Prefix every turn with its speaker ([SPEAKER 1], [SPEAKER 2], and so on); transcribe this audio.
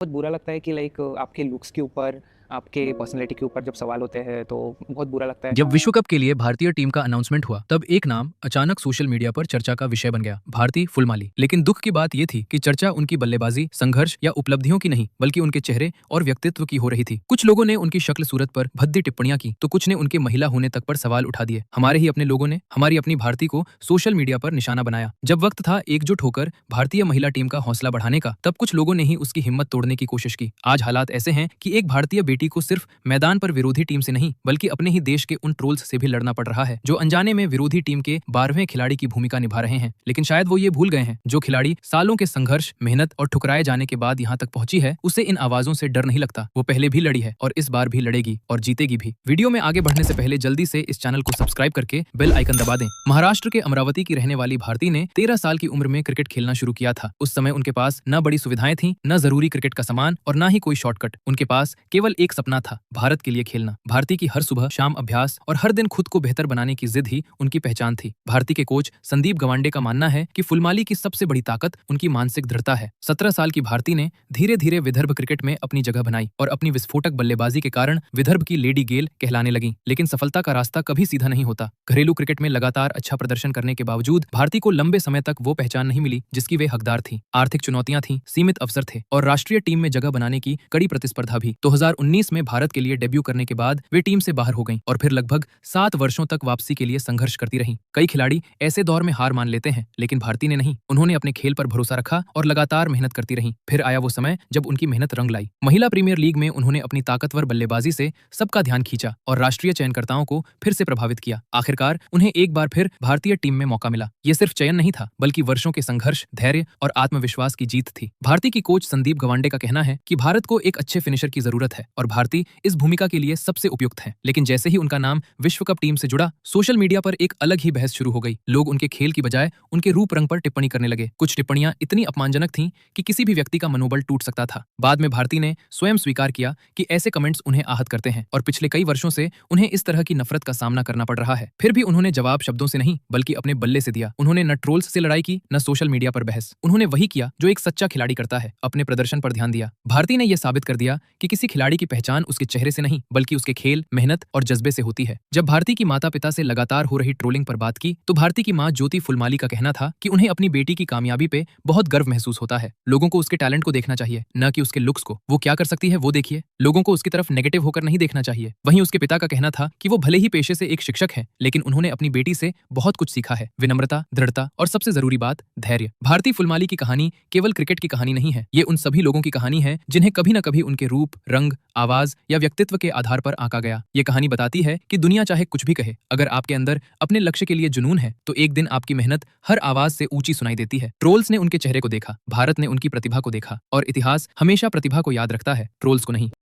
[SPEAKER 1] बहुत बुरा लगता है कि लाइक आपके लुक्स के ऊपर, आपके पर्सनैलिटी के ऊपर जब सवाल होते हैं तो बहुत बुरा लगता है।
[SPEAKER 2] जब विश्व कप के लिए भारतीय टीम का अनाउंसमेंट हुआ तब एक नाम अचानक सोशल मीडिया पर चर्चा का विषय बन गया, भारती फुलमाली। लेकिन दुख की बात यह थी कि चर्चा उनकी बल्लेबाजी, संघर्ष या उपलब्धियों की नहीं बल्कि उनके चेहरे और व्यक्तित्व की हो रही थी। कुछ लोगों ने उनकी शक्ल सूरत पर भद्दी टिप्पणियां की तो कुछ ने उनके महिला होने तक पर सवाल उठा दिए। हमारे ही अपने लोगों ने हमारी अपनी भारती को सोशल मीडिया पर निशाना बनाया। जब वक्त था एकजुट होकर भारतीय महिला टीम का हौसला बढ़ाने का, तब कुछ लोगों ने ही उसकी हिम्मत तोड़ने की कोशिश की। आज हालात ऐसे हैं कि एक भारतीय बेटी को सिर्फ मैदान पर विरोधी टीम से नहीं बल्कि अपने ही देश के उन ट्रोल्स से भी लड़ना पड़ रहा है जो अनजाने में विरोधी टीम के 12वें खिलाड़ी की भूमिका निभा रहे हैं। लेकिन शायद वो ये भूल गए हैं, जो खिलाड़ी सालों के संघर्ष, मेहनत और ठुकराए जाने के बाद यहाँ तक पहुंची है, उसे इन आवाजों से डर नहीं लगता। वो पहले भी लड़ी है और इस बार भी लड़ेगी और जीतेगी भी। वीडियो में आगे बढ़ने से पहले जल्दी से इस चैनल को सब्सक्राइब करके बेल आइकन दबा दें। महाराष्ट्र के अमरावती की रहने वाली भारती ने 13 साल की उम्र में क्रिकेट खेलना शुरू किया था। उस समय उनके पास न बड़ी सुविधाएं थी, न जरूरी क्रिकेट का सामान और न ही कोई शॉर्टकट। उनके पास केवल एक सपना था, भारत के लिए खेलना। भारती की हर सुबह शाम अभ्यास और हर दिन खुद को बेहतर बनाने की जिद ही उनकी पहचान थी। भारती के कोच संदीप गवांडे का मानना है कि फुलमाली की सबसे बड़ी ताकत उनकी मानसिक दृढ़ता है। 17 साल की भारती ने धीरे धीरे विदर्भ क्रिकेट में अपनी जगह बनाई और अपनी विस्फोटक बल्लेबाजी के कारण विदर्भ की लेडी गेल कहलाने लगी। लेकिन सफलता का रास्ता कभी सीधा नहीं होता। घरेलू क्रिकेट में लगातार अच्छा प्रदर्शन करने के बावजूद भारती को लंबे समय तक वो पहचान नहीं मिली जिसकी वे हकदार थी। आर्थिक चुनौतियां थी, सीमित अवसर थे और राष्ट्रीय टीम में जगह बनाने की कड़ी प्रतिस्पर्धा भी। 2019 में भारत के लिए डेब्यू करने के बाद वे टीम से बाहर हो गईं और फिर लगभग 7 वर्षों तक वापसी के लिए संघर्ष करती रहीं। कई खिलाड़ी ऐसे दौर में हार मान लेते हैं, लेकिन भारती ने नहीं। उन्होंने अपने खेल पर भरोसा रखा और लगातार मेहनत करती रहीं। फिर आया वो समय जब उनकी मेहनत रंग लाई। महिला प्रीमियर लीग में उन्होंने अपनी ताकतवर बल्लेबाजी से सबका ध्यान खींचा और राष्ट्रीय चयनकर्ताओं को फिर से प्रभावित किया। आखिरकार उन्हें एक बार फिर भारतीय टीम में मौका मिला। ये सिर्फ चयन नहीं था बल्कि वर्षों के संघर्ष, धैर्य और आत्मविश्वास की जीत थी। भारती की कोच संदीप गवांडे का कहना है कि भारत को एक अच्छे फिनिशर की जरूरत है और भारती इस भूमिका के लिए सबसे उपयुक्त है। लेकिन जैसे ही उनका नाम विश्व कप टीम से जुड़ा, सोशल मीडिया पर एक अलग ही बहस शुरू हो गई। लोग उनके खेल की बजाय उनके रूप रंग पर टिप्पणी करने लगे। कुछ टिप्पणियां इतनी अपमानजनक थीं कि किसी भी व्यक्ति का मनोबल टूट सकता था। बाद में भारती ने स्वयं स्वीकार किया कि ऐसे कमेंट्स उन्हें आहत करते हैं और पिछले कई वर्षों से उन्हें इस तरह की नफरत का सामना करना पड़ रहा है। फिर भी उन्होंने जवाब शब्दों से नहीं बल्कि अपने बल्ले से दिया। उन्होंने न ट्रोल्स से लड़ाई की, न सोशल मीडिया पर बहस। उन्होंने वही किया जो एक सच्चा खिलाड़ी करता है, अपने प्रदर्शन पर ध्यान दिया। भारती ने यह साबित कर दिया कि किसी खिलाड़ी की पहचान उसके चेहरे से नहीं बल्कि उसके खेल, मेहनत और जज्बे से होती है। जब भारती की माता पिता से लगातार हो रही ट्रोलिंग पर बात की तो भारती की मां ज्योति फुलमाली का कहना था कि उन्हें अपनी बेटी की कामयाबी पे बहुत गर्व महसूस होता है। लोगों को उसके टैलेंट को देखना चाहिए, न कि उसके लुक्स को। वो क्या कर सकती है वो देखिए, लोगों को उसकी तरफ नेगेटिव होकर नहीं देखना चाहिए। वहीं उसके पिता का कहना था कि वो भले ही पेशे से एक शिक्षक हैं, लेकिन उन्होंने अपनी बेटी से बहुत कुछ सीखा है, विनम्रता, दृढ़ता और सबसे जरूरी बात, धैर्य। भारती फुलमाली की कहानी केवल क्रिकेट की कहानी नहीं है, ये उन सभी लोगों की कहानी है जिन्हें कभी न कभी उनके रूप, रंग, आवाज या व्यक्तित्व के आधार पर आंका गया। ये कहानी बताती है कि दुनिया चाहे कुछ भी कहे, अगर आपके अंदर अपने लक्ष्य के लिए जुनून है तो एक दिन आपकी मेहनत हर आवाज से ऊंची सुनाई देती है। ट्रोल्स ने उनके चेहरे को देखा, भारत ने उनकी प्रतिभा को देखा और इतिहास हमेशा प्रतिभा को याद रखता है, ट्रोल्स को नहीं।